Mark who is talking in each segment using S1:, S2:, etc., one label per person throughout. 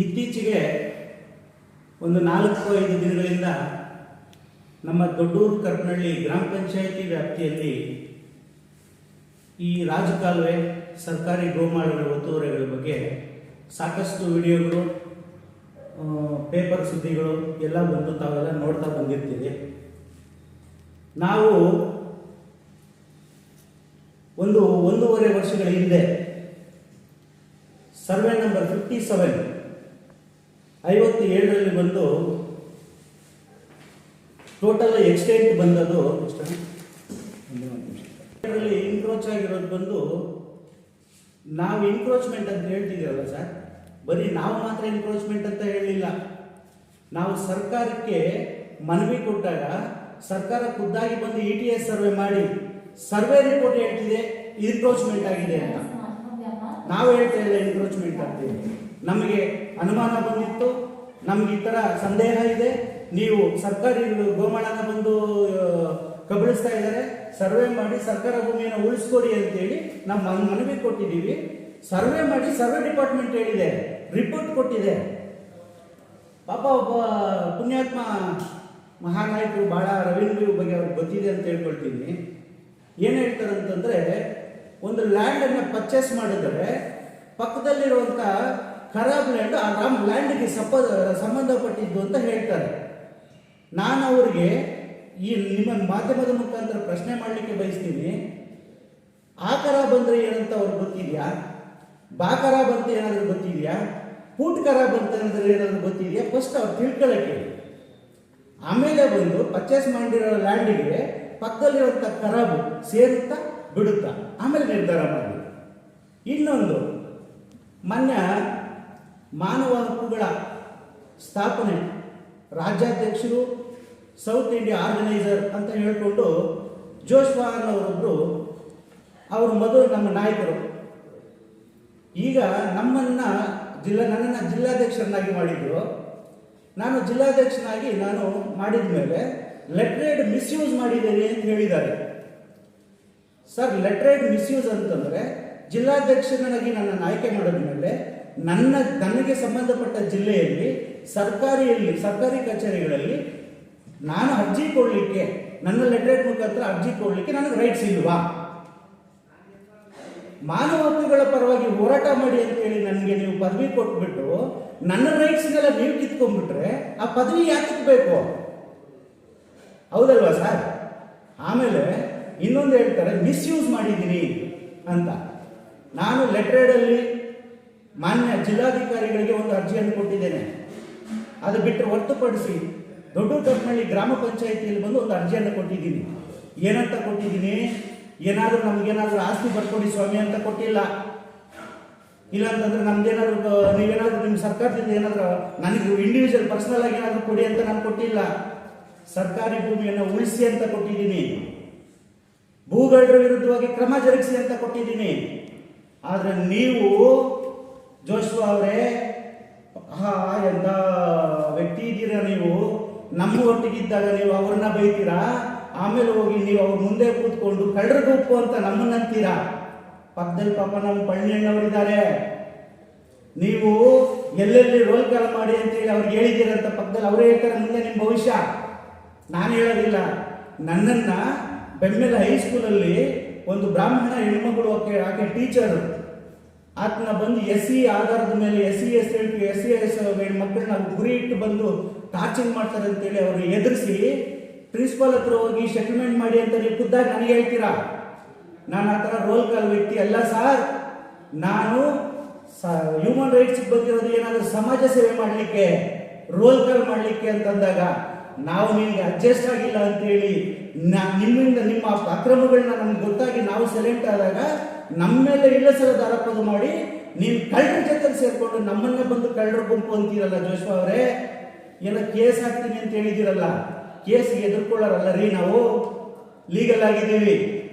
S1: ಇತ್ತೀಚೆಗೆ ಒಂದು 4-5 ದಿನಗಳಿಂದ ನಮ್ಮ ದೊಡ್ಡೂರು ಕರ್ನಳ್ಳಿ ಗ್ರಾಮ ಪಂಚಾಯಿತಿ ವ್ಯಾಪ್ತಿಯಲ್ಲಿ ಈ ರಾಜಕಾಲುವೆ ಸರ್ಕಾರಿ ಗೋಮಾಳಗಳ ಒತ್ತುವರಿಗಳ ಬಗ್ಗೆ ಸಾಕಷ್ಟು ವಿಡಿಯೋಗಳು, ಪೇಪರ್ ಸುದ್ದಿಗಳು ಎಲ್ಲ ಬಂದು ತಾವೆಲ್ಲ ನೋಡ್ತಾ ಬಂದಿರ್ತೀರಿ. ನಾವು ಒಂದೂವರೆ ವರ್ಷಗಳ ಹಿಂದೆ ಸರ್ವೆ ನಂಬರ್ 57 ಬಂದು ಟೋಟಲ್ ಎಕ್ಸ್ಟೆಂಟ್ ಬಂದದು ಇದರಲ್ಲಿ ಇನ್ಕ್ರೋಚ್ ಆಗಿರೋದು ಬಂದು, ನಾವು ಇನ್ಕ್ರೋಚ್ಮೆಂಟ್ ಅಂತ ಹೇಳ್ತಿದ್ದೀರಲ್ಲ ಸರ್, ಬರೀ ನಾವು ಮಾತ್ರ ಇನ್ಕ್ರೋಚ್ಮೆಂಟ್ ಅಂತ ಹೇಳಿಲ್ಲ. ನಾವು ಸರ್ಕಾರಕ್ಕೆ ಮನವಿ ಕೊಟ್ಟಾಗ ಸರ್ಕಾರ ಖುದ್ದಾಗಿ ಬಂದು ETS ಸರ್ವೆ ಮಾಡಿ ಸರ್ವೆ ರಿಪೋರ್ಟ್ ಹೇಳ್ತಿದೆ ಇನ್ಕ್ರೋಚ್ಮೆಂಟ್ ಆಗಿದೆ ಅಂತ. ನಾವು ಹೇಳ್ತಾ ಇಲ್ಲ ಎನ್ಕ್ರೋಚ್ಮೆಂಟ್ ಆಗ್ತೀವಿ. ನಮಗೆ ಅನುಮಾನ ಬಂದಿತ್ತು, ನಮ್ಗೆ ಈ ಥರ ಸಂದೇಹ ಇದೆ, ನೀವು ಸರ್ಕಾರಿ ಗೋಮಾಳನ ಬಂದು ಕಬಳಿಸ್ತಾ ಇದ್ದಾರೆ, ಸರ್ವೆ ಮಾಡಿ ಸರ್ಕಾರ ಭೂಮಿಯನ್ನು ಉಳಿಸ್ಕೊಡಿ ಅಂತೇಳಿ ನಾವು ಮನವಿ ಕೊಟ್ಟಿದ್ದೀವಿ. ಸರ್ವೆ ಮಾಡಿ ಸರ್ವೆ ಡಿಪಾರ್ಟ್ಮೆಂಟ್ ಹೇಳಿದೆ, ರಿಪೋರ್ಟ್ ಕೊಟ್ಟಿದೆ. ಪಾಪ ಒಬ್ಬ ಪುಣ್ಯಾತ್ಮ ಮಹಾನಾಯಕರು ಭಾಳ ರವೀಂದ್ರ ಬಗ್ಗೆ ಅವ್ರಿಗೆ ಗೊತ್ತಿದೆ ಅಂತ ಹೇಳ್ಕೊಳ್ತೀನಿ. ಏನು ಹೇಳ್ತಾರೆ ಅಂತಂದರೆ, ಒಂದು ಲ್ಯಾಂಡನ್ನು ಪರ್ಚೇಸ್ ಮಾಡಿದರೆ ಪಕ್ಕದಲ್ಲಿರುವಂಥ ಖರಾಬ್ ಲ್ಯಾಂಡ್ ಆ ಲ್ಯಾಂಡ್ಗೆ ಸಂಬಂಧಪಟ್ಟಿದ್ದು ಅಂತ ಹೇಳ್ತಾರೆ. ನಾನು ಅವ್ರಿಗೆ ಈ ನಿಮ್ಮ ಮಾಧ್ಯಮದ ಮುಖಾಂತರ ಪ್ರಶ್ನೆ ಮಾಡಲಿಕ್ಕೆ ಬಯಸ್ತೀನಿ. ಆ ಖರಾಬ್ ಅಂದರೆ ಏನಂತ ಅವ್ರಿಗೆ ಗೊತ್ತಿದೆಯಾ? ಬಾ ಖರಾಬ್ ಅಂತ ಏನಾದರೂ ಗೊತ್ತಿದೆಯಾ? ಪೂಟ್ ಖರಾಬ್ ಅಂತ ಏನಾದರೂ ಗೊತ್ತಿದೆಯಾ? ಫಸ್ಟ್ ಅವ್ರು ತಿಳ್ಕೊಳ್ಳೋಕ್ಕೆ, ಆಮೇಲೆ ಬಂದು ಪರ್ಚೇಸ್ ಮಾಡಿರೋ ಲ್ಯಾಂಡಿಗೆ ಪಕ್ಕದಲ್ಲಿರುವಂಥ ಖರಾಬು ಸೇರುತ್ತಾ ಬಿಡುತ್ತಾ ಆಮೇಲೆ ನಿರ್ಧಾರ ಮಾಡಿ. ಇನ್ನೊಂದು, ಮಾನ್ಯ ಮಾನವ ಹಕ್ಕುಗಳ ಸ್ಥಾಪನೆ ರಾಜ್ಯಾಧ್ಯಕ್ಷರು, ಸೌತ್ ಇಂಡಿಯಾ ಆರ್ಗನೈಸರ್ ಅಂತ ಹೇಳಿಕೊಂಡು ಜೋಶ್ವಾ ಅನ್ನೋರೊಬ್ಬರು, ಅವರು ಮೊದಲು ನಮ್ಮ ನಾಯಕರು. ಈಗ ನನ್ನನ್ನು ಜಿಲ್ಲಾಧ್ಯಕ್ಷರನ್ನಾಗಿ ಮಾಡಿದ್ರು. ನಾನು ಜಿಲ್ಲಾಧ್ಯಕ್ಷನಾಗಿ ಮಾಡಿದ ಮೇಲೆ ಲೆಟ್ರೇಡ್ ಮಿಸ್ಯೂಸ್ ಮಾಡಿದ್ದೇನೆ ಅಂತ ಹೇಳಿದ್ದಾರೆ. ಸರ್, ಲೆಟ್ರೇಡ್ ಮಿಸ್ಯೂಸ್ ಅಂತಂದರೆ ಜಿಲ್ಲಾಧ್ಯಕ್ಷನಾಗಿ ನನ್ನನ್ನು ಆಯ್ಕೆ ಮಾಡಿದ ಮೇಲೆ ನನಗೆ ಸಂಬಂಧಪಟ್ಟ ಜಿಲ್ಲೆಯಲ್ಲಿ ಸರ್ಕಾರಿ ಕಚೇರಿಗಳಲ್ಲಿ ನಾನು ಅರ್ಜಿ ಕೊಡಲಿಕ್ಕೆ, ನನ್ನ ಲೆಟ್ರೇಡ್ ಮುಖಾಂತರ ಅರ್ಜಿ ಕೊಡಲಿಕ್ಕೆ ನನಗೆ ರೈಟ್ಸ್ ಇಲ್ವಾ? ಮಾನವ ಹಕ್ಕುಗಳ ಪರವಾಗಿ ಹೋರಾಟ ಮಾಡಿ ಅಂತೇಳಿ ನನಗೆ ನೀವು ಪದವಿ ಕೊಟ್ಬಿಟ್ಟು ನನ್ನ ರೈಟ್ಸ್ನೆಲ್ಲ ನೀವು ಕಿತ್ಕೊಂಡ್ಬಿಟ್ರೆ ಆ ಪದವಿ ಯಾಕೆ ಬೇಕು? ಹೌದಲ್ವಾ ಸರ್? ಆಮೇಲೆ ಇನ್ನೊಂದು ಹೇಳ್ತಾರೆ, ಮಿಸ್ಯೂಸ್ ಮಾಡಿದ್ದೀನಿ ಅಂತ. ನಾನು ಲೆಟ್ರೇಡಲ್ಲಿ ಮಾನ್ಯ ಜಿಲ್ಲಾಧಿಕಾರಿಗಳಿಗೆ ಒಂದು ಅರ್ಜಿಯನ್ನು ಕೊಟ್ಟಿದ್ದೇನೆ. ಅದು ಬಿಟ್ಟರೆ ಹೊರತುಪಡಿಸಿ ದೊಡ್ಡೂರು ಕರ್ನಳ್ಳಿ ಗ್ರಾಮ ಪಂಚಾಯಿತಿಯಲ್ಲಿ ಬಂದು ಒಂದು ಅರ್ಜಿಯನ್ನು ಕೊಟ್ಟಿದ್ದೀನಿ. ಏನಂತ ಕೊಟ್ಟಿದ್ದೀನಿ? ಏನಾದರೂ ನಮಗೇನಾದರೂ ಆಸ್ತಿ ಬರ್ಕೊಡಿ ಸ್ವಾಮಿ ಅಂತ ಕೊಟ್ಟಿಲ್ಲ. ಇಲ್ಲಾಂತಂದ್ರೆ ನಮ್ದೇನಾದ್ರು ನೀವೇನಾದರೂ ನಿಮ್ಮ ಸರ್ಕಾರದಿಂದ ಏನಾದರೂ ನನಗೆ ಇಂಡಿವಿಜುವಲ್ ಪರ್ಸನಲ್ ಆಗಿ ಏನಾದರೂ ಕೊಡಿ ಅಂತ ನಾನು ಕೊಟ್ಟಿಲ್ಲ. ಸರ್ಕಾರಿ ಭೂಮಿಯನ್ನು ಉಳಿಸಿ ಅಂತ ಕೊಟ್ಟಿದ್ದೀನಿ. ಭೂಗಳ್ಳರ ವಿರುದ್ಧವಾಗಿ ಕ್ರಮ ಜರುಗಿಸಿ ಅಂತ ಕೊಟ್ಟಿದ್ದೀನಿ. ಆದರೆ ನೀವು ಜೋಶ್ವಾ ಅವರೇ, ಎಂಥ ವ್ಯಕ್ತಿ ಇದ್ದೀರಾ ನೀವು? ನಮ್ಮ ಒಟ್ಟಿಗಿದ್ದಾಗ ನೀವು ಅವ್ರನ್ನ ಬೈತೀರಾ, ಆಮೇಲೆ ಹೋಗಿ ನೀವು ಅವ್ರ ಮುಂದೆ ಕೂತ್ಕೊಂಡು ಕಳ್ಳರ ಗುಂಪು ಅಂತ ನಮ್ಮನ್ನಂತೀರಾ. ಪಕ್ಕದಲ್ಲಿ ಪಾಪ ನಮ್ಮ ಪಳ್ಳಿಯಣ್ಣವರಿದ್ದಾರೆ. ನೀವು ಎಲ್ಲೆಲ್ಲಿ ರೋಲ್ ಕಾಲ್ ಮಾಡಿ ಅಂತೇಳಿ ಅವ್ರಿಗೆ ಹೇಳಿದ್ದೀರಂತ ಪಕ್ಕದಲ್ಲಿ ಅವರೇ ಹೇಳ್ತಾರೆ ಮುಂದೆ ನಿಮ್ಮ ಭವಿಷ್ಯ. ನಾನು ಹೇಳೋದಿಲ್ಲ. ನನ್ನನ್ನು ಬೆಮ್ಮೆಲ ಹೈಸ್ಕೂಲಲ್ಲಿ ಒಂದು ಬ್ರಾಹ್ಮಣ ಹೆಣ್ಮಗಳು, ಆಕೆ ಟೀಚರು, ಆತನ ಬಂದು SC ಆಧಾರದ ಮೇಲೆ SCS ಮಕ್ಕಳನ್ನ ಗುರಿ ಇಟ್ಟು ಬಂದು ಟಾರ್ಚರಿಂಗ್ ಮಾಡ್ತಾರೆ ಅಂತೇಳಿ ಅವ್ರನ್ನ ಎದುರಿಸಿ ಪ್ರಿನ್ಸಿಪಾಲ್ ಹತ್ರ ಹೋಗಿ ಸೆಟಲ್ಮೆಂಟ್ ಮಾಡಿ ಅಂತ ನೀವು ಖುದ್ದಾಗಿ ನನಗೆ ಹೇಳ್ತೀರಾ? ನಾನು ಆ ಥರ ರೋಲ್ ಕಾಲ್ ವ್ಯಕ್ತಿ ಅಲ್ಲ ಸರ್. ನಾನು ಹ್ಯೂಮನ್ ರೈಟ್ಸ್ ಬಂದಿರೋದು ಏನಾದರೂ ಸಮಾಜ ಸೇವೆ ಮಾಡಲಿಕ್ಕೆ, ರೋಲ್ ಕಾಲ್ ಮಾಡಲಿಕ್ಕೆ ಅಂತಂದಾಗ ನಾವು ನಿಮಗೆ ಅಡ್ಜಸ್ಟ್ ಆಗಿಲ್ಲ ಅಂತೇಳಿ ನಿಮ್ಮಿಂದ ನಿಮ್ಮ ಅಕ್ರಮಗಳನ್ನ ನಮ್ಗೆ ಗೊತ್ತಾಗಿ ನಾವು ಸೈಲೆಂಟ್ ಆದಾಗ ನಮ್ಮ ಮೇಲೆ ಇಲ್ಲಸಲ್ಲದ ಆರೋಪ ಮಾಡಿ ನೀವು ಕಳ್ಳರ ಜೊತೆ ಸೇರ್ಕೊಂಡು ನಮ್ಮನ್ನೇ ಬಂದು ಕಳ್ಳರ ಗುಂಪು ಅಂತೀರಲ್ಲ ಜೋಶ್ವಾ ಅವರೇ. ಏನೋ ಕೇಸ್ ಹಾಕ್ತೀನಿ ಅಂತ ಹೇಳಿದಿರಲ್ಲ, ಕೇಸ್ಗೆ ಎದುರ್ಕೊಳ್ಳೋರಲ್ಲ ರೀ ನಾವು. ಲೀಗಲ್ ಆಗಿದ್ದೀವಿ.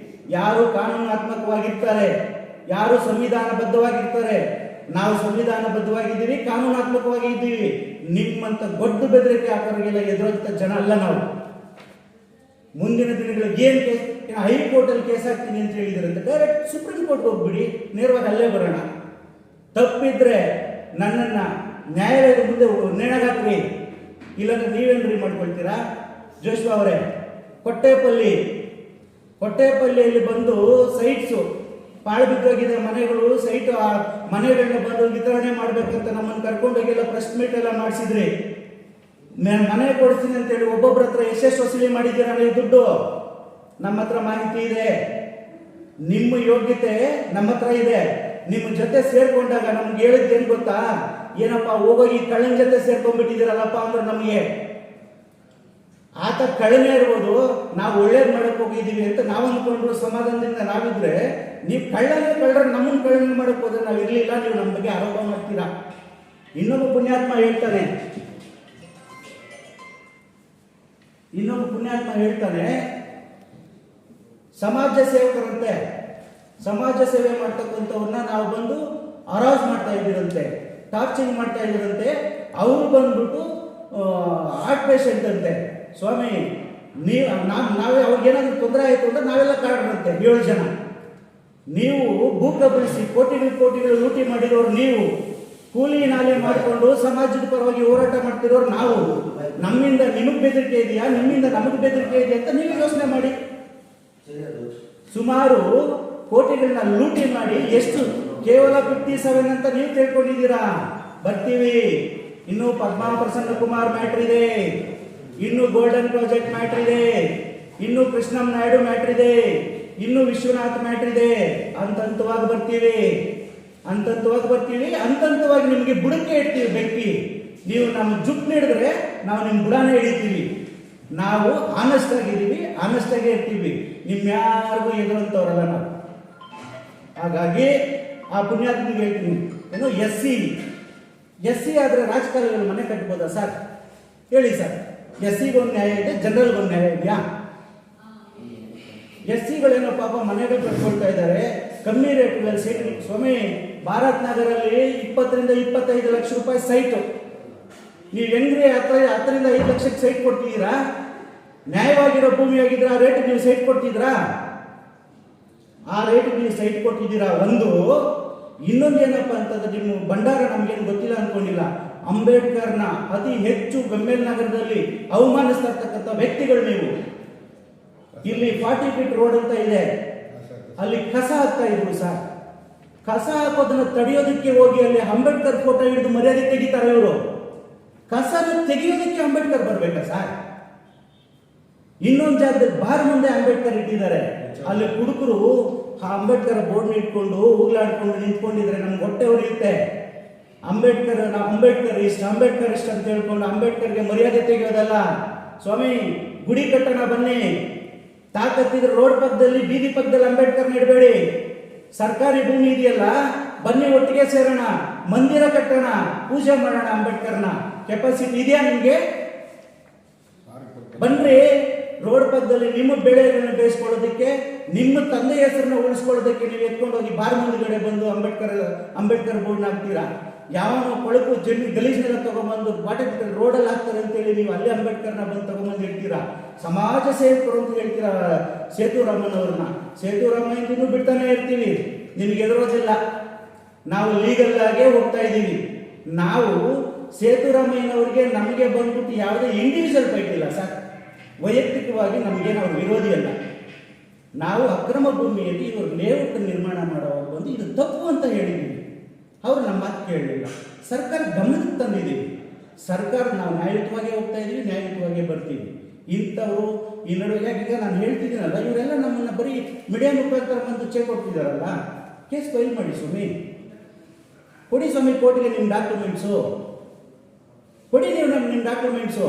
S1: ಯಾರು ಕಾನೂನಾತ್ಮಕವಾಗಿರ್ತಾರೆ, ಯಾರು ಸಂವಿಧಾನಬದ್ಧವಾಗಿರ್ತಾರೆ. ನಾವು ಸಂವಿಧಾನಬದ್ಧವಾಗಿದ್ದೀವಿ, ಕಾನೂನಾತ್ಮಕವಾಗಿ ಇದ್ದೀವಿ. ನಿಮ್ಮಂತ ಗೊಡ್ಡು ಬೆದರಿಕೆ ಹಾಕೋರಿಗೆಲ್ಲ ಎದುರಂತ ಜನ ಅಲ್ಲ ನಾವು. ಮುಂದಿನ ದಿನಗಳಿಗೆ ಏನು ಕೇಸ್, ಹೈಕೋರ್ಟಲ್ಲಿ ಕೇಸ್ ಹಾಕ್ತೀನಿ ಅಂತ ಹೇಳಿದ್ರೆ ಅಂತ ಡೈರೆಕ್ಟ್ ಸುಪ್ರೀಂ ಕೋರ್ಟ್ ಹೋಗ್ಬಿಡಿ, ನೇರವಾಗಿ ಅಲ್ಲೇ ಬರೋಣ. ತಪ್ಪಿದ್ರೆ ನನ್ನನ್ನು ನ್ಯಾಯಾಲಯದ ಮುಂದೆ ನೇಣಗಾಕ್ರಿ, ಇಲ್ಲಾಂದ್ರೆ ನೀವೇನ್ರಿ ಮಾಡ್ಕೊಳ್ತೀರಾ? ಜೋಶ್ವಾ ಅವರೇ, ಕೊಟ್ಟೆಪಲ್ಲಿಯಲ್ಲಿ ಬಂದು ಸೈಟ್ಸು ಪಾಳು ಬಿದ್ದೋಗಿದೆ ಮನೆಗಳು, ಸೈಟ್ ಮನೆಗಳನ್ನ ಬಂದು ವಿತರಣೆ ಮಾಡ್ಬೇಕಂತ ನಮ್ಮನ್ನು ಕರ್ಕೊಂಡೋಗೆಲ್ಲ ಪ್ರೆಸ್ ಮೀಟ್ ಎಲ್ಲ ಮಾಡಿಸಿದ್ರಿ. ಮನೆ ಕೊಡ್ತೀನಿ ಅಂತೇಳಿ ಒಬ್ಬೊಬ್ಬರ ಹತ್ರ ಎಷ್ಟೆಷ್ಟು ವಸೂಲಿ ಮಾಡಿದ್ದೀರ ಈ ದುಡ್ಡು ನಮ್ಮ ಹತ್ರ ಮಾಹಿತಿ ಇದೆ. ನಿಮ್ಮ ಯೋಗ್ಯತೆ ನಮ್ಮ ಹತ್ರ ಇದೆ. ನಿಮ್ಮ ಜೊತೆ ಸೇರ್ಕೊಂಡಾಗ ನಮ್ಗೆ ಹೇಳಿದ್ದೇನು ಗೊತ್ತಾ? ಏನಪ್ಪ ಹೋಗೋಗಿ ಕಳ್ಳನ ಜೊತೆ ಸೇರ್ಕೊಂಡ್ಬಿಟ್ಟಿದ್ದೀರಲ್ಲಪ್ಪ ಅಂದ್ರೆ ನಮಗೆ ಆತ ಕಳ್ಳನೇ ಇರ್ಬೋದು, ನಾವು ಒಳ್ಳೇದು ಮಾಡಕ್ ಹೋಗಿದ್ದೀವಿ ಅಂತ ನಾವು ಅಂದ್ಕೊಂಡ್ರು ಸಮಾಧಾನದಿಂದ ನಾವಿದ್ರೆ, ನೀವು ಕಳ್ಳರ ನಮ್ಮನ್ನು ಕಳ್ಳನ ಮಾಡಕ್ ಹೋದ್ರೆ ನಾವು ಇರ್ಲಿಲ್ಲ, ನೀವು ನಮ್ಮ ಬಗ್ಗೆ ಆರೋಪ ಮಾಡ್ತೀರಾ. ಇನ್ನೊಬ್ಬ ಪುಣ್ಯಾತ್ಮ ಹೇಳ್ತಾನೆ ಸಮಾಜ ಸೇವಕರಂತೆ, ಸಮಾಜ ಸೇವೆ ಮಾಡ್ತಕ್ಕಂಥವ್ರನ್ನ ನಾವು ಬಂದು ಹರಾಜ್ ಮಾಡ್ತಾ ಇದ್ದೀರಂತೆ, ಟಾರ್ಚರಿಂಗ್ ಮಾಡ್ತಾ ಇದ್ದೀರಂತೆ. ಅವರು ಬಂದ್ಬಿಟ್ಟು ಹಾರ್ಟ್ ಪೇಷಂಟ್ ಅಂತೆ. ಸ್ವಾಮಿ, ನಾವೇ ಅವ್ರಿಗೇನಾದ್ರೂ ತೊಂದರೆ ಆಯಿತು ಅಂದ್ರೆ ನಾವೆಲ್ಲ ಕಾರಣರಂತೆ 7 ಜನ. ನೀವು ಭೂ ಕಬಳಿಸಿ ಕೋಟಿಗಳು ಲೂಟಿ ಮಾಡಿರೋರು ನೀವು, ಕೂಲಿ ನಾಲೆ ಮಾಡಿಕೊಂಡು ಸಮಾಜದ ಪರವಾಗಿ ಹೋರಾಟ ಮಾಡ್ತಿರೋರು ನಾವು. ನಮ್ಮಿಂದ ನಿಮಗೆ ಬೆದರಿಕೆ ಇದೆಯಾ, ನಿಮ್ಮಿಂದ ನಮಗೆ ಬೆದರಿಕೆ ಇದೆಯಾ ಅಂತ ನೀವು ಯೋಚನೆ ಮಾಡಿ. ಸುಮಾರು ಕೋಟಿಗಳನ್ನ ಲೂಟಿ ಮಾಡಿ ಎಷ್ಟು ಕೇವಲ 57 ಅಂತ ನೀವು ತಿಳ್ಕೊಂಡಿದ್ದೀರಾ. ಬರ್ತೀವಿ. ಇನ್ನು ಪದ್ಮಾ ಪ್ರಸನ್ನ ಕುಮಾರ್ ಮ್ಯಾಟ್ರ್ ಇದೆ, ಇನ್ನು ಗೋಲ್ಡನ್ ಪ್ರಾಜೆಕ್ಟ್ ಮ್ಯಾಟ್ರ್ ಇದೆ, ಇನ್ನು ಕೃಷ್ಣಂ ನಾಯ್ಡು ಮ್ಯಾಟ್ರ್ ಇದೆ, ಇನ್ನು ವಿಶ್ವನಾಥ್ ಮ್ಯಾಟ್ರ್ ಇದೆ. ಹಂತವಾಗಿ ಬರ್ತೀವಿ. ಹಂತವಾಗಿ ನಿಮಗೆ ಬುಡಕ್ಕೆ ಇಡ್ತೀವಿ ಬೆಂಕಿ. ನೀವು ನಮ್ಮ ಜುಟ್ ಹಿಡಿದ್ರೆ ನಾವು ನಿಮ್ಮ ಬುಡಾನೇ ಹಿಡಿತೀವಿ. ನಾವು ಆನೆಸ್ಟ್ ಆಗಿದ್ದೀವಿ, ಆನೆಸ್ಟ್ ಆಗೇ ಇರ್ತೀವಿ. ನಿಮ್ಯಾರಿಗೂ ಎದುರಂತವ್ರಲ್ಲ ನಾವು. ಹಾಗಾಗಿ ಆ ಪುಣ್ಯಾತ್ಮಿಗೆ ಹೇಳ್ತೀನಿ, ಏನು ಎಸ್ ಸಿ ಆದರೆ ರಾಜಕಾರಣಿಗಳು ಮನೆ ಕಟ್ಬೋದಾ ಸರ್? ಹೇಳಿ ಸರ್. ಎಸ್ ಸಿಗೊಂದು ನ್ಯಾಯ ಇದೆ, ಜನರಲ್ಗೊಂದು ನ್ಯಾಯ ಇದೆಯಾ? ಎಸ್ ಸಿಗಳೇನೋ ಪಾಪ ಮನೆಗಳು ಕಟ್ಕೊಳ್ತಾ ಇದ್ದಾರೆ, ಕಮ್ಮಿ ರೇಟ್ಗಳಲ್ಲಿ ಸೈಟ್. ಸ್ವಾಮಿ, ಭಾರತ್ ನಗರಲ್ಲಿ 20 ರಿಂದ 25 ಲಕ್ಷ ರೂಪಾಯಿ ಸೈಟು. ನೀವು ಹೆಂಗ್ರಿ 10 ರಿಂದ 5 ಲಕ್ಷಕ್ಕೆ ಸೈಟ್ ಕೊಡ್ತಿದ್ದೀರಾ? ನ್ಯಾಯವಾಗಿರೋ ಭೂಮಿ ಆಗಿದ್ರೆ ಆ ರೇಟ್ ನೀವು ಸೈಟ್ ಕೊಡ್ತಿದ್ರಾ? ಆ ರೇಟ್ ನೀವು ಸೈಟ್ ಕೊಟ್ಟಿದ್ದೀರಾ. ಇನ್ನೊಂದು ಏನಪ್ಪ ಅಂತಂದ್ರೆ, ನಿಮ್ಮ ಭಂಡಾರ ನಮ್ಗೇನು ಗೊತ್ತಿಲ್ಲ ಅನ್ಕೊಂಡಿಲ್ಲ. ಅಂಬೇಡ್ಕರ್ನ ಅತಿ ಹೆಚ್ಚು ಬೆಮ್ಮೆಲ್ ನಗರದಲ್ಲಿ ಅವಮಾನಿಸ್ತಾ ಇರ್ತಕ್ಕಂಥ ವ್ಯಕ್ತಿಗಳು ನೀವು. ಇಲ್ಲಿ 40 ಫೀಟ್ ರೋಡ್ ಅಂತ ಇದೆ, ಅಲ್ಲಿ ಕಸ ಹಾಕ್ತಾ ಇದ್ರು ಸರ್. ಕಸ ಹಾಕೋದನ್ನ ತಡೆಯೋದಕ್ಕೆ ಹೋಗಿ ಅಲ್ಲಿ ಅಂಬೇಡ್ಕರ್ ಫೋಟೋ ಹಿಡಿದು ಮರ್ಯಾದೆ ತೆಗಿತಾರೆ ಇವರು. ಕಸನ ತೆಗೆಯೋದಕ್ಕೆ ಅಂಬೇಡ್ಕರ್ ಬರ್ಬೇಕಾ ಸರ್? ಇನ್ನೊಂದು ಜಾಗದಲ್ಲಿ ಬಾರ್ ಮುಂದೆ ಅಂಬೇಡ್ಕರ್ ಇಟ್ಟಿದ್ದಾರೆ. ಅಲ್ಲಿ ಕುಡುಕರು ಆ ಅಂಬೇಡ್ಕರ್ ಬೋರ್ಡ್ ಇಟ್ಕೊಂಡು ಹೋಗ್ಲಾಡ್ಕೊಂಡು ನಿಂತ್ಕೊಂಡಿದ್ರೆ ನಮ್ಗೆ ಹೊಟ್ಟೆ ಉರಿಯುತ್ತೆ. ಅಂಬೇಡ್ಕರ್ ಇಷ್ಟ ಅಂತ ಹೇಳ್ಕೊಂಡು ಅಂಬೇಡ್ಕರ್ಗೆ ಮರ್ಯಾದೆ ತೆಗೆಯೋದಲ್ಲ. ಸ್ವಾಮಿ, ಗುಡಿ ಕಟ್ಟಣ ಬನ್ನಿ, ತಾಕತ್ತಿದ್ರೆ ರೋಡ್ ಪಕ್ಕದಲ್ಲಿ, ಬೀದಿ ಪಕ್ಕದಲ್ಲಿ ಅಂಬೇಡ್ಕರ್ ಇಡಬೇಡಿ. ಸರ್ಕಾರಿ ಭೂಮಿ ಇದೆಯಲ್ಲ, ಬನ್ನಿ ಒಟ್ಟಿಗೆ ಸೇರೋಣ, ಮಂದಿರ ಕಟ್ಟೋಣ, ಪೂಜೆ ಮಾಡೋಣ. ಅಂಬೇಡ್ಕರ್ನ ಕೆಪಾಸಿಟಿ ಇದೆಯಾ ನಿಮ್ಗೆ? ಬನ್ರಿ. ರೋಡ್ ಪಕ್ಕದಲ್ಲಿ ನಿಮ್ಮ ಬೆಳೆಗಳನ್ನು ಬೇಯಿಸ್ಕೊಳ್ಳೋದಕ್ಕೆ, ನಿಮ್ಮ ತಂದೆ ಹೆಸರನ್ನ ಉಳಿಸ್ಕೊಳ್ಳೋದಕ್ಕೆ ನೀವು ಎತ್ಕೊಂಡು ಹೋಗಿ ಬಾರ್ ಮುಂದುಗಡೆ ಬಂದು ಅಂಬೇಡ್ಕರ್ ಬೋರ್ಡ್ನ ಹಾಕ್ತೀರಾ? ಯಾವನೋ ಕೊಳಕು ಗಲೀಜ್ನೆಲ್ಲ ತಗೊಂಡ್ಬಂದು ಬಾಟಲ್ ರೋಡಲ್ಲಿ ಹಾಕ್ತಾರೆ ಅಂತೇಳಿ ನೀವು ಅಲ್ಲಿ ಅಂಬೇಡ್ಕರ್ನ ಬಂದು ತಗೊಂಡ್ಬಂದು ಹೇಳ್ತೀರಾ? ಸಮಾಜ ಸೇವಕರು ಅಂತ ಹೇಳ್ತೀರಾ ಸೇತುರಾಮಯ್ಯನವ್ರನ್ನ. ಸೇತುರಾಮಯ್ಯನೂ ಬಿಡ್ತಾನೆ ಇರ್ತೀವಿ, ನಿಮಗೆ ಎದುರೋದಿಲ್ಲ. ನಾವು ಲೀಗಲ್ ಆಗೇ ಹೋಗ್ತಾ ಇದ್ದೀವಿ. ನಾವು ಸೇತುರಾಮಯ್ಯನವ್ರಿಗೆ ನಮಗೆ ಬಂದ್ಬಿಟ್ಟು ಯಾವುದೇ ಇಂಡಿವಿಜುವಲ್ ಫೈಟ್ ಇಲ್ಲ ಸರ್. ವೈಯಕ್ತಿಕವಾಗಿ ನಮಗೇನು ಅವ್ರ ವಿರೋಧಿ ಅಲ್ಲ. ನಾವು ಅಕ್ರಮ ಭೂಮಿಯಲ್ಲಿ ಇವರು ಲೇಔಟ್ ನಿರ್ಮಾಣ ಮಾಡೋವಾಗ ಬಂದು ಇದು ತಪ್ಪು ಅಂತ ಹೇಳಿದ್ದೀವಿ. ಅವರು ನಮ್ಮ ಮಾತು ಕೇಳಲಿಲ್ಲ. ಸರ್ಕಾರ ಗಮನಕ್ಕೆ ತಂದಿದ್ದೀವಿ. ಸರ್ಕಾರ ನಾವು ನ್ಯಾಯಯುತವಾಗಿ ಹೋಗ್ತಾ ಇದ್ದೀವಿ, ನ್ಯಾಯಯುತವಾಗಿ ಬರ್ತೀವಿ. ಇಂಥವರು ಈ ನಡುವೆ ಈಗ ನಾನು ಹೇಳ್ತಿದ್ದೀನಲ್ಲ, ಇವರೆಲ್ಲ ನಮ್ಮನ್ನು ಬರೀ ಮೀಡಿಯಾ ಮುಖಾಂತರ ಬಂದು ಚೆಕ್ ಕೊಡ್ತಿದ್ದಾರಲ್ಲ. ಕೇಸ್ ಫೈಲ್ ಮಾಡಿ ಸ್ವಾಮಿ, ಕೊಡಿ ಸ್ವಾಮಿ ಕೋರ್ಟ್ಗೆ ನಿಮ್ಮ ಡಾಕ್ಯುಮೆಂಟ್ಸು ಕೊಡಿ. ನೀವು ನಿಮ್ಮ ಡಾಕ್ಯುಮೆಂಟ್ಸು.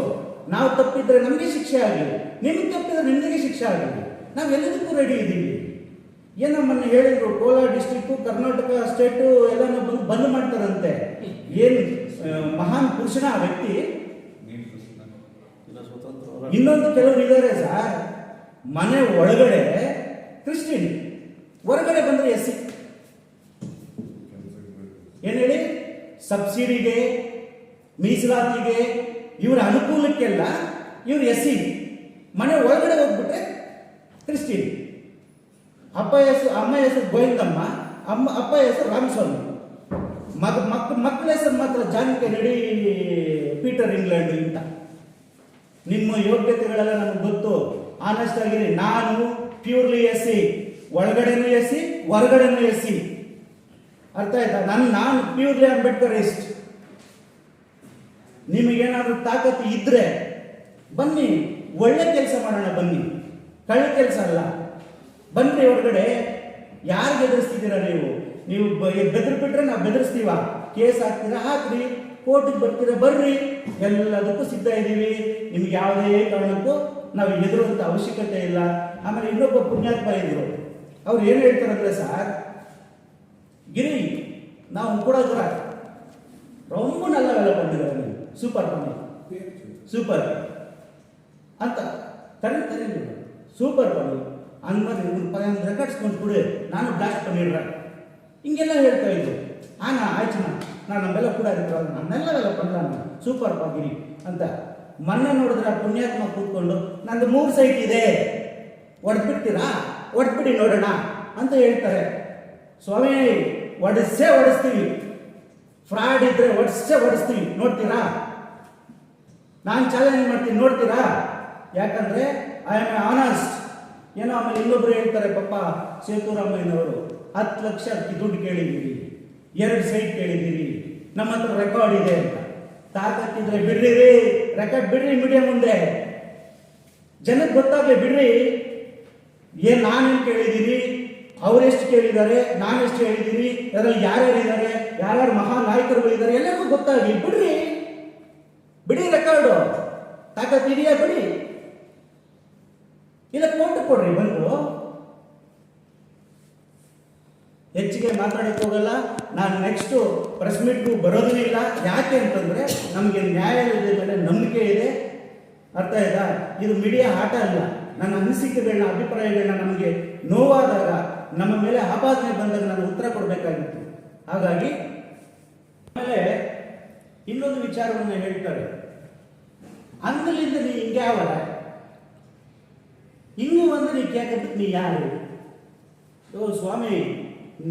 S1: ನಾವು ತಪ್ಪಿದ್ರೆ ನಮಗೆ ಶಿಕ್ಷೆ ಆಗಲಿ, ನಿಮಗೆ ತಪ್ಪಿದ್ರೆ ನಿಮಗೆ ಶಿಕ್ಷೆ ಆಗಲಿ. ನಾವು ಎಲ್ಲದಕ್ಕೂ ರೆಡಿ ಇದ್ದೀವಿ. ಏನೋ ಮೊನ್ನೆ ಹೇಳಿದ್ರು, ಕೋಲಾರ ಡಿಸ್ಟ್ರಿಕ್ಟು, ಕರ್ನಾಟಕ ಸ್ಟೇಟು ಎಲ್ಲನೂ ಬಂದ್ ಮಾಡ್ತಾರಂತೆ. ಏನು ಮಹಾನ್ ಪುರುಷನ ಆ ವ್ಯಕ್ತಿ. ಇನ್ನೊಂದು ಕೆಲವರು ಇದ್ದಾರೆ ಸರ್, ಮನೆ ಒಳಗಡೆ ಕ್ರಿಶ್ಚಿಯನ್, ಹೊರಗಡೆ ಬಂದ್ರೆ ಎಸ್ ಸಿ. ಏನ್ ಹೇಳಿ? ಸಬ್ಸಿಡಿಗೆ, ಮೀಸಲಾತಿಗೆ, ಇವರ ಅನುಕೂಲಕ್ಕೆಲ್ಲ ಇವರು ಎಸ್ ಸಿ. ಮನೆ ಒಳಗಡೆ ಹೋಗ್ಬಿಟ್ರೆ ಕ್ರಿಶ್ಚಿಯನ್. ಅಮ್ಮ ಹೆಸರು ಗೋವಿಂದಮ್ಮ, ಅಪ್ಪ ಹೆಸರು ರಾಮಸ್ವಾಮಿ. ಮಕ್ಕಳ ಹೆಸರು ಮಾತ್ರ ಜಾನ್ ಕೆನಡಿ, ಪೀಟರ್ ಇಂಗ್ಲೆಂಡ್ ಇಂತ. ನಿಮ್ಮ ಯೋಗ್ಯತೆಗಳೆಲ್ಲ ನನಗೆ ಗೊತ್ತು. ಆನೆಸ್ಟ್ ಆಗಿರಿ. ನಾನು ಪ್ಯೂರ್ಲಿ ಎಸ್ಸಿ, ಒಳಗಡೆನೂ ಎಸ್ಸಿ, ಹೊರಗಡೆನೂ ಎಸ್ಸಿ. ಅರ್ಥ ಆಯ್ತಾ? ನಾನು ಪ್ಯೂರ್ಲಿ ಅಂಬೇಡ್ಕರಿಸ್ಟ್. ನಿಮಗೇನಾದ್ರೂ ತಾಕತ್ತು ಇದ್ರೆ ಬನ್ನಿ, ಒಳ್ಳೆ ಕೆಲಸ ಮಾಡೋಣ. ಬನ್ನಿ, ಕಳ್ಳ ಕೆಲಸ ಅಲ್ಲ. ಬನ್ನಿ ಹೊರಗಡೆ. ಯಾರು ಬೆದರಿಸ್ತಿದ್ದೀರಾ ನೀವು ಬೆದರ್ ಬಿಟ್ರೆ ನಾವು ಬೆದರಿಸ್ತೀವ. ಕೇಸ್ ಹಾಕ್ತೀರಾ ಹಾಕ್ರಿ, ಕೋರ್ಟಿಗೆ ಬರ್ತೀರಾ ಬರ್ರಿ, ಎಲ್ಲದಕ್ಕೂ ಸಿದ್ಧ ಇದ್ದೀವಿ. ನಿಮ್ಗೆ ಯಾವುದೇ ಕಾರಣಕ್ಕೂ ನಾವು ಎದುರುವಂಥ ಅವಶ್ಯಕತೆ ಇಲ್ಲ. ಆಮೇಲೆ ಇನ್ನೊಬ್ಬ ಪುಣ್ಯಾತ್ಮ ಇದ್ರು, ಅವ್ರು ಏನು ಹೇಳ್ತಾರಂದ್ರೆ, ಸರ್ ಗಿರಿ ನಾವು ಕೂಡ ரொம்ப நல்ல வேலை பண்ணுறாரு, சூப்பர் பண்ணி சூப்பர் ಅಂತ ಕರೀತಾರೆ. ಸೂಪರ್ பண்ணி அந்த மாதிரி ஒரு 15 ரெக்கார்ட்ஸ் கொண்டு கொடு, ನಾನು ಬ್ಲಾಸ್ಟ್ பண்ணிடுறேன். ಹಿಂಗೆಲ್ಲ ಹೇಳ್ತಾ ಇದ್ರು. ಆಯ್ತು ನಾನು ನಮ್ಮೆಲ್ಲ ಕೂಡ ಇರ್ತಾರಲ್ಲ, ನನ್ನೆಲ್ಲ ಎಲ್ಲ ಪಂಡ್ರಾನ ಸೂಪರ್ ಪಾಗಿರಿ ಅಂತ. ಮೊನ್ನೆ ನೋಡಿದ್ರೆ ಆ ಪುಣ್ಯಾತ್ಮ ಕೂತ್ಕೊಂಡು ನಂದು 3 ಸೈಟ್ ಇದೆ, ಒಡೆದ್ಬಿಡ್ತೀರಾ, ಒಡೆದ್ಬಿಡಿ ನೋಡೋಣ ಅಂತ ಹೇಳ್ತಾರೆ. ಸ್ವಾಮಿ ಒಡಿಸ್ತೀವಿ, ಫ್ರಾಡ್ ಇದ್ರೆ ಒಡಿಸ್ತೀವಿ, ನೋಡ್ತೀರಾ? ನಾನು ಚಾಲೆಂಜ್ ಮಾಡ್ತೀನಿ, ನೋಡ್ತೀರಾ? ಯಾಕಂದ್ರೆ ಐ ಆಮ್ ಆನೆಸ್ಟ್. ಏನೋ ಆಮೇಲೆ ಇನ್ನೊಬ್ರು ಹೇಳ್ತಾರೆ, ಪಾಪ ಸೇತುರಾಮಯ್ಯನವರು 10 ಲಕ್ಷ ದುಡ್ಡು ಕೇಳಿದ್ದೀರಿ, 2 ಸೈಟ್ ಕೇಳಿದ್ದೀರಿ, ನಮ್ಮ ಹತ್ರ ರೆಕಾರ್ಡ್ ಇದೆ ಅಂತ. ತಾಕತ್ತಿದ್ರೆ ಬಿಡ್ರಿ, ರೆಕಾರ್ಡ್ ಬಿಡ್ರಿ ಮೀಡಿಯಾ ಮುಂದೆ, ಜನಕ್ಕೆ ಗೊತ್ತಾಗ್ಲಿ ಬಿಡ್ರಿ. ನಾನೇನು ಕೇಳಿದ್ದೀನಿ, ಅವರೆಷ್ಟು ಕೇಳಿದ್ದಾರೆ, ನಾನೆಷ್ಟು ಹೇಳಿದ್ದೀನಿ, ಅದರಲ್ಲಿ ಯಾರ್ಯಾರಿದ್ದಾರೆ, ಯಾರ್ಯಾರು ಮಹಾ ನಾಯಕರುಗಳಿದ್ದಾರೆ, ಎಲ್ಲರಿಗೂ ಗೊತ್ತಾಗಲಿ ಬಿಡಿ ರೆಕಾರ್ಡು. ತಾಕತ್ತಿದೆಯಾ ಬಿಡಿ, ಇಲ್ಲ ಕೋರ್ಟ್ ಕೊಡ್ರಿ ಬಂದು. ಹೆಚ್ಚಿಗೆ ಮಾತಾಡಕ್ಕೆ ಹೋಗಲ್ಲ. ನಾನು ನೆಕ್ಸ್ಟ್ ಪ್ರೆಸ್ ಮೀಟ್ಗೂ ಬರೋದೂ ಇಲ್ಲ. ಯಾಕೆ ಅಂತಂದ್ರೆ ನಮಗೆ ನ್ಯಾಯಾಲಯದ ಮೇಲೆ ನಂಬಿಕೆ ಇದೆ. ಅರ್ಥ ಆಯ್ತಾ? ಇದು ಮೀಡಿಯಾ ಆಟ ಅಲ್ಲ. ನನ್ನ ಅನಿಸಿಕೆಗಳನ್ನ, ಅಭಿಪ್ರಾಯಗಳನ್ನ ನಮಗೆ ನೋವಾದಾಗ, ನಮ್ಮ ಮೇಲೆ ಆಪಾದನೆ ಬಂದಾಗ ನಾನು ಉತ್ತರ ಕೊಡಬೇಕಾಗಿತ್ತು. ಹಾಗಾಗಿ ಆಮೇಲೆ ಇನ್ನೊಂದು ವಿಚಾರವನ್ನು ಹೇಳ್ತಾರೆ, ಅಂಗಲಿಂದ ನೀ ಹಿಂಗೆ ಅವಲ್ಲ, ಹಿಂಗೂ ಒಂದು ನೀ ಕೇಳಕ್ಕೆ ನೀ ಯಾರು? ಸ್ವಾಮಿ,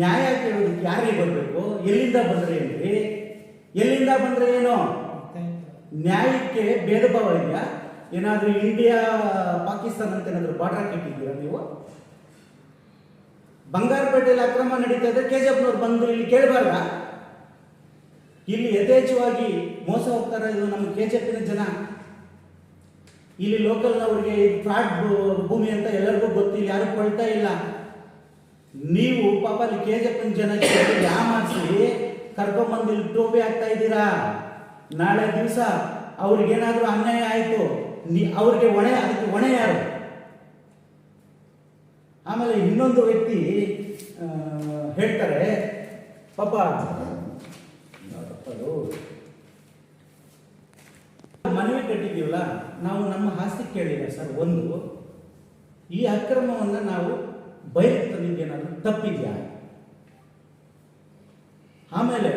S1: ನ್ಯಾಯ ಕೇಳೋದಕ್ಕೆ ಯಾರಿಗೆ ಬರಬೇಕು? ಎಲ್ಲಿಂದ ಬಂದ್ರೆ ಏನ್ರಿ? ಎಲ್ಲಿಂದ ಬಂದ್ರೆ ಏನೋ? ನ್ಯಾಯಕ್ಕೆ ಭೇದ ಭಾವ ಇದೆಯಾ? ಏನಾದ್ರೂ ಇಂಡಿಯಾ ಪಾಕಿಸ್ತಾನ ಅಂತ ಏನಾದ್ರು ಬಾರ್ಡರ್ ಹಾಕಿಟ್ಟಿದ್ದೀರಾ ನೀವು? ಬಂಗಾರಪೇಟೆಯಲ್ಲಿ ಅಕ್ರಮ ನಡೀತಾ ಇದ್ರೆ ಕೆಜಿಎಫ್ನವ್ರು ಬಂದು ಇಲ್ಲಿ ಕೇಳಬಾರ್ದ? ಇಲ್ಲಿ ಯಥೇಚ್ಛವಾಗಿ ಮೋಸ ಹೋಗ್ತಾರೆ. ಇದು ನಮ್ಮ ಕೆಜಿಎಫ್ನ ಜನ. ಇಲ್ಲಿ ಲೋಕಲ್ನವ್ರಿಗೆ ಫ್ರಾಡ್ ಭೂಮಿ ಅಂತ ಎಲ್ಲರಿಗೂ ಗೊತ್ತಿಲ್ಲ, ಯಾರು ಕೊಳ್ತಾ ಇಲ್ಲ. ನೀವು ಪಾಪ ಅಲ್ಲಿ ಕೆಜಿಎಫ್ನ ಜನಕ್ಕೆ ಯಾಮಾರಿಸಿ ಕರ್ಕೊಂಡ್ಬಂದು ಇಲ್ಲಿ ಟೋಪಿ ಹಾಕ್ತಾ ಇದ್ದೀರಾ. ನಾಳೆ ದಿವಸ ಅವ್ರಿಗೇನಾದ್ರೂ ಅನ್ಯಾಯ ಆಯಿತು, ಅವ್ರಿಗೆ ಅದಕ್ಕೆ ಹೊಣೆ ಯಾರು? ಆಮೇಲೆ ಇನ್ನೊಂದು ವ್ಯಕ್ತಿ ಹೇಳ್ತಾರೆ, ಪಾಪ ಮನವಿ ಕಟ್ಟಿದ್ದೀವಲ್ಲ, ನಾವು ನಮ್ಮ ಆಸ್ತಿ ಕೇಳಿಲ್ಲ ಸರ್. ಒಂದು, ಈ ಅಕ್ರಮವನ್ನು ನಾವು ಬಯಲು ತಂದಿದ್ದೇನಾದ್ರೂ ತಪ್ಪಿದ್ಯಾ? ಆಮೇಲೆ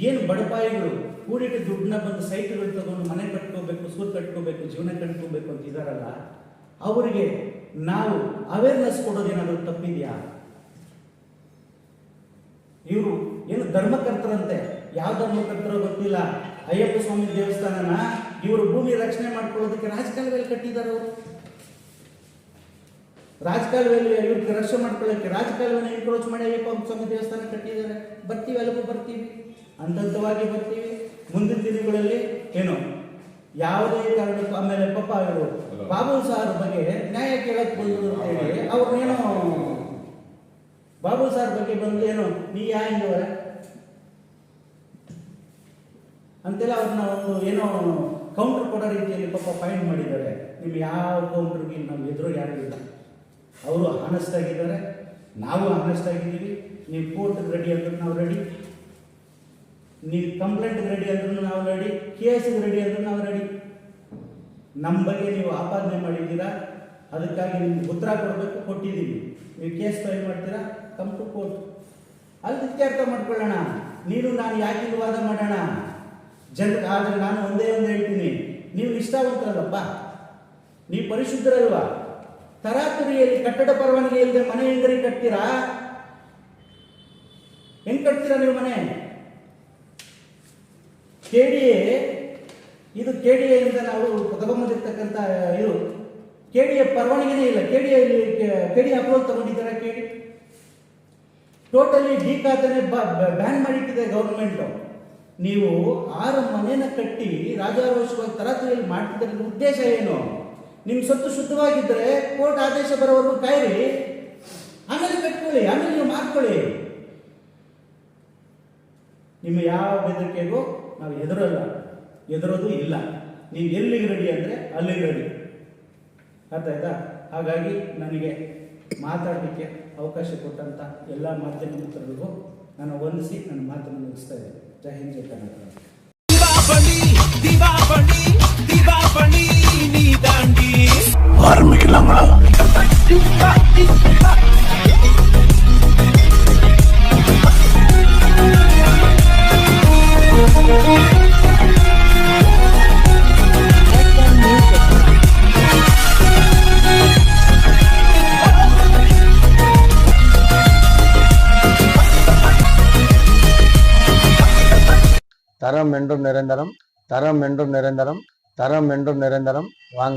S1: ಏನು ಬಡಪಾಯಿಗಳು ಕೂಡಿಟ್ಟು ದುಡ್ಡನ್ನ ಬಂದು ಸೈಟ್ಗಳು ತಗೊಂಡು ಮನೆ ಕಟ್ಕೋಬೇಕು, ಸೂರು ಕಟ್ಕೋಬೇಕು, ಜೀವನ ಕಟ್ಕೋಬೇಕು ಅಂತ ಇದಾರಲ್ಲ, ಅವರಿಗೆ ನಾವು ಅವೇರ್ನೆಸ್ ಕೊಡೋದೇನಾದ್ರೂ ತಪ್ಪಿದ್ಯಾ? ಇವರು ಏನು ಧರ್ಮಕರ್ತರಂತೆ, ಯಾವ ಧರ್ಮಕರ್ತರೋ ಗೊತ್ತಿಲ್ಲ. ಅಯ್ಯಪ್ಪ ಸ್ವಾಮಿ ದೇವಸ್ಥಾನನ ಇವರು ಭೂಮಿ ರಕ್ಷಣೆ ಮಾಡ್ಕೊಳ್ಳೋದಕ್ಕೆ ರಾಜಕಾಲುವೆಯಲ್ಲಿ ಕಟ್ಟಿದ್ದಾರೆ. ಅವರು ರಾಜಕಾಲುವೆಯಲ್ಲಿ ಇವ್ರಿಗೆ ರಕ್ಷಣೆ ಮಾಡ್ಕೊಳ್ಳೋಕ್ಕೆ ರಾಜಕಾಲುವೆನ ಎನ್ಕ್ರೋಚ್ ಮಾಡಿ ಅಯ್ಯಪ್ಪ ಸ್ವಾಮಿ ದೇವಸ್ಥಾನ ಕಟ್ಟಿದ್ದಾರೆ. ಬರ್ತೀವಿ, ಅಲ್ಲಿಗೂ ಬರ್ತೀವಿ, ಹಂತವಾಗಿ ಬರ್ತೀವಿ. ಮುಂದಿನ ದಿನಗಳಲ್ಲಿ ಏನು ಯಾವುದೇ ಕಾರಣಕ್ಕೂ. ಆಮೇಲೆ ಪಾಪ ಇವರು ಬಾಬು ಸಾರ್ ಬಗ್ಗೆ ನ್ಯಾಯ ಕೇಳಕ್ ಬಂದ್ರು ಅಂತ ಹೇಳಿ ಅವ್ರನ್ನೇನೋ ಬಾಬು ಸಾರ್ ಬಗ್ಗೆ ಬಂದು ಏನೋ ನೀ ಹಿಂಗವರ ಅಂತೆಲ್ಲ ಅವ್ರನ್ನ ಒಂದು ಏನೋ ಕೌಂಟರ್ ಕೊಡೋ ರೀತಿಯಲ್ಲಿ ಪಾಪ ಫೈಂಡ್ ಮಾಡಿದ್ದಾರೆ. ನಿಮ್ಗೆ ಯಾವ ಕೌಂಟರ್ಗೆ ನಾವು ಎದುರು ಯಾರು ಇಲ್ಲ. ಅವರು ಆನೆಸ್ಟ್ ಆಗಿದ್ದಾರೆ, ನಾವು ಆನೆಸ್ಟ್ ಆಗಿದ್ದೀವಿ. ನೀವು ಕೋರ್ಟ್ಗೆ ರೆಡಿ ಅಂದ್ರೆ ನಾವು ರೆಡಿ, ನೀವು ಕಂಪ್ಲೇಂಟ್ಗೆ ರೆಡಿ ಅಂದ್ರೂ ನಾವು ರೆಡಿ, ಕೇಸ್ಗೆ ರೆಡಿ ಅಂದ್ರೂ ನಾವು ರೆಡಿ. ನಮ್ಮ ಬಗ್ಗೆ ನೀವು ಆಪಾದನೆ ಮಾಡಿದ್ದೀರಾ, ಅದಕ್ಕಾಗಿ ನಿಮ್ಗೆ ಉತ್ತರ ಕೊಡಬೇಕು, ಕೊಟ್ಟಿದ್ದೀವಿ. ನೀವು ಕೇಸ್ ಫೈಲ್ ಮಾಡ್ತೀರಾ, ಕಮ್ ಟು ಕೋರ್ಟ್, ಅಲ್ಲಿ ಇತ್ಯರ್ಥ ಮಾಡ್ಕೊಳ್ಳೋಣ. ನೀನು ನಾನು ಯಾಕೆ ವಾದ ಮಾಡೋಣ ಜನಕ್ಕೆ. ಆದರೆ ನಾನು ಒಂದೇ ಒಂದು ಹೇಳ್ತೀನಿ, ನೀವು ನಿಷ್ಠಾವಂತರಲ್ಲಪ್ಪ, ನೀವು ಪರಿಶುದ್ಧರಲ್ವಾ? ತರಾತುರಿಯಲ್ಲಿ ಕಟ್ಟಡ ಪರವಾನಗಿ ಇಲ್ಲದೆ ಮನೆ ಹೆಂಗರಿ ಕಟ್ತೀರಾ? ಹೆಂಗ್ ಕಟ್ತೀರಾ ನೀವು ಮನೆ? KDA ಇದು KDA ಇಂದ ನಾವು ತಗೊಂಬಂದಿರ್ತಕ್ಕಂಥ ಇದು KDA ಪರವಾನಗಿನೇ ಇಲ್ಲ. KDA ಅಪ್ರೂವಲ್ ತಗೊಂಡಿದ್ದಾರೆ. ಟೋಟಲಿ ಡಿ ಖಾತೆನೆ ಬ್ಯಾನ್ ಮಾಡಿಟ್ಟಿದೆ ಗೌರ್ಮೆಂಟ್. ನೀವು 6 ಮನೆನ ಕಟ್ಟಿ ರಾಜಾರೋಷವಾಗಿ ತರಾತುರಿಯಲ್ಲಿ ಮಾಡ್ತಿದ್ದ ಉದ್ದೇಶ ಏನು? ನಿಮ್ಮ ಸೊತ್ತು ಶುದ್ಧವಾಗಿದ್ದರೆ ಕೋರ್ಟ್ ಆದೇಶ ಬರೋವರೆಗೂ ಕಾಯಿರಿ, ಆಮೇಲೆ ಕಟ್ಕೊಳ್ಳಿ, ಆಮೇಲೆ ನೀವು ಮಾಡ್ಕೊಳ್ಳಿ. ನಿಮ್ಮ ಯಾವ ಬೆದರಿಕೆಗೂ ನಾವು ಎದುರೋದು ಇಲ್ಲ. ನೀವು ಎಲ್ಲಿಗೆ ರೆಡಿ ಅಂದರೆ ಅಲ್ಲಿಗೆ ರೆಡಿ. ಅರ್ಥ ಆಯ್ತಾ? ಹಾಗಾಗಿ ನನಗೆ ಮಾತಾಡಲಿಕ್ಕೆ ಅವಕಾಶ ಕೊಟ್ಟಂಥ ಎಲ್ಲ ಮಾಧ್ಯಮ ಮಿತ್ರರಿಗೂ ನಾನು ವಂದಿಸಿ ನನ್ನ ಮಾತನ್ನು ಮುಗಿಸ್ತಾ ಇದ್ದೇನೆ. ಜೈ ಹಿಂದ್, ಜೈ ಕರ್ನಾಟಕ.
S2: தரம் என்றும் நிரந்தரம், தரம் என்றும் நிரந்தரம், தரம் என்றும் நிரந்தரம். வாங்க.